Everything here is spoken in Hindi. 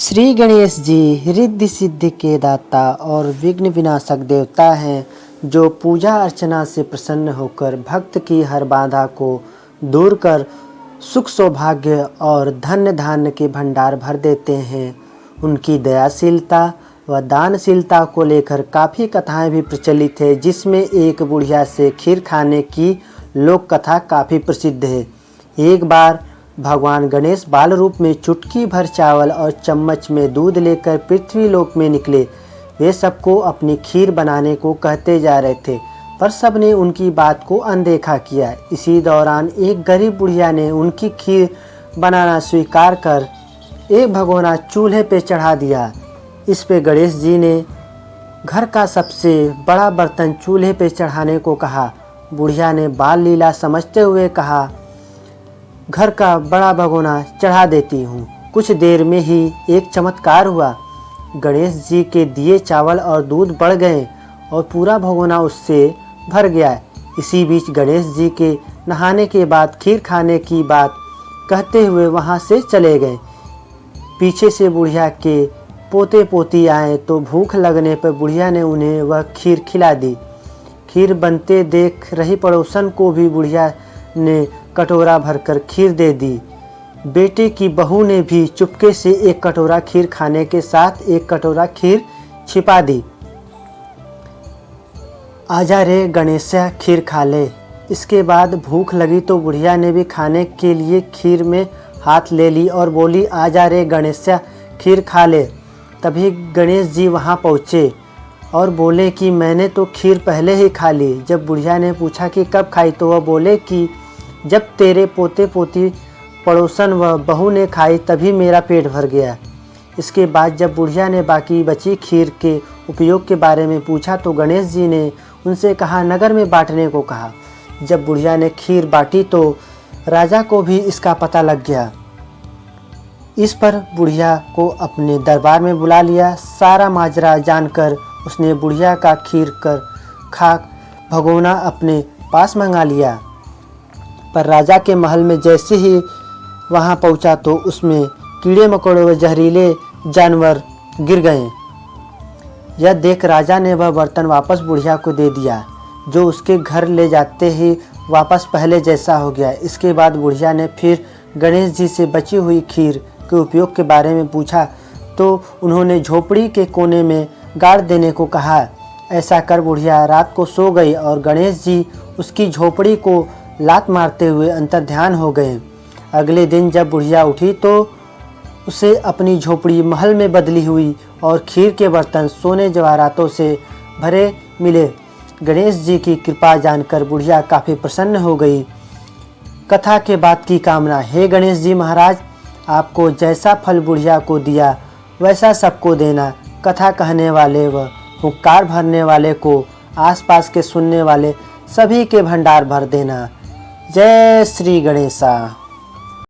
श्री गणेश जी रिद्धि सिद्धि के दाता और विघ्न विनाशक देवता हैं, जो पूजा अर्चना से प्रसन्न होकर भक्त की हर बाधा को दूर कर सुख सौभाग्य और धन्य धान्य के भंडार भर देते हैं। उनकी दयाशीलता व दानशीलता को लेकर काफ़ी कथाएं भी प्रचलित है, जिसमें एक बुढ़िया से खीर खाने की लोक कथा काफ़ी प्रसिद्ध है। एक बार भगवान गणेश बाल रूप में चुटकी भर चावल और चम्मच में दूध लेकर पृथ्वी लोक में निकले। वे सबको अपनी खीर बनाने को कहते जा रहे थे, पर सबने उनकी बात को अनदेखा किया। इसी दौरान एक गरीब बुढ़िया ने उनकी खीर बनाना स्वीकार कर एक भगोना चूल्हे पे चढ़ा दिया। इस पे गणेश जी ने घर का सबसे बड़ा बर्तन चूल्हे पे चढ़ाने को कहा। बुढ़िया ने बाल लीला समझते हुए कहा, घर का बड़ा भगोना चढ़ा देती हूँ। कुछ देर में ही एक चमत्कार हुआ। गणेश जी के दिए चावल और दूध बढ़ गए और पूरा भगोना उससे भर गया। इसी बीच गणेश जी के नहाने के बाद खीर खाने की बात कहते हुए वहाँ से चले गए। पीछे से बुढ़िया के पोते पोती आए तो भूख लगने पर बुढ़िया ने उन्हें वह खीर खिला दी। खीर बनते देख रही पड़ोसन को भी बुढ़िया ने कटोरा भरकर खीर दे दी। बेटे की बहू ने भी चुपके से एक कटोरा खीर खाने के साथ एक कटोरा खीर छिपा दी। आजा रे गणेशा खीर खा ले। इसके बाद भूख लगी तो बुढ़िया ने भी खाने के लिए खीर में हाथ ले ली और बोली, आजा रे गणेशा खीर खा ले। तभी गणेश जी वहाँ पहुँचे और बोले कि मैंने तो खीर पहले ही खा ली। जब बुढ़िया ने पूछा कि कब खाई, तो वह बोले कि जब तेरे पोते पोती पड़ोसन व बहू ने खाई तभी मेरा पेट भर गया। इसके बाद जब बुढ़िया ने बाकी बची खीर के उपयोग के बारे में पूछा तो गणेश जी ने उनसे कहा, नगर में बांटने को कहा। जब बुढ़िया ने खीर बांटी तो राजा को भी इसका पता लग गया। इस पर बुढ़िया को अपने दरबार में बुला लिया। सारा माजरा जानकर उसने बुढ़िया का खीर कर खा भगोना अपने पास मंगा लिया। पर राजा के महल में जैसे ही वहां पहुंचा तो उसमें कीड़े मकोड़े व जहरीले जानवर गिर गए। यह देख राजा ने वह बर्तन वापस बुढ़िया को दे दिया, जो उसके घर ले जाते ही वापस पहले जैसा हो गया। इसके बाद बुढ़िया ने फिर गणेश जी से बची हुई खीर के उपयोग के बारे में पूछा तो उन्होंने झोपड़ी के कोने में गाड़ देने को कहा। ऐसा कर बुढ़िया रात को सो गई और गणेश जी उसकी झोपड़ी को लात मारते हुए अंतर्ध्यान हो गए। अगले दिन जब बुढ़िया उठी तो उसे अपनी झोपड़ी महल में बदली हुई और खीर के बर्तन सोने जवाहरातों से भरे मिले। गणेश जी की कृपा जानकर बुढ़िया काफ़ी प्रसन्न हो गई। कथा के बाद की कामना, हे गणेश जी महाराज, आपको जैसा फल बुढ़िया को दिया वैसा सबको देना। कथा कहने वाले व हुक्कार भरने वाले को आसपास के सुनने वाले सभी के भंडार भर देना। जय श्री गणेशा।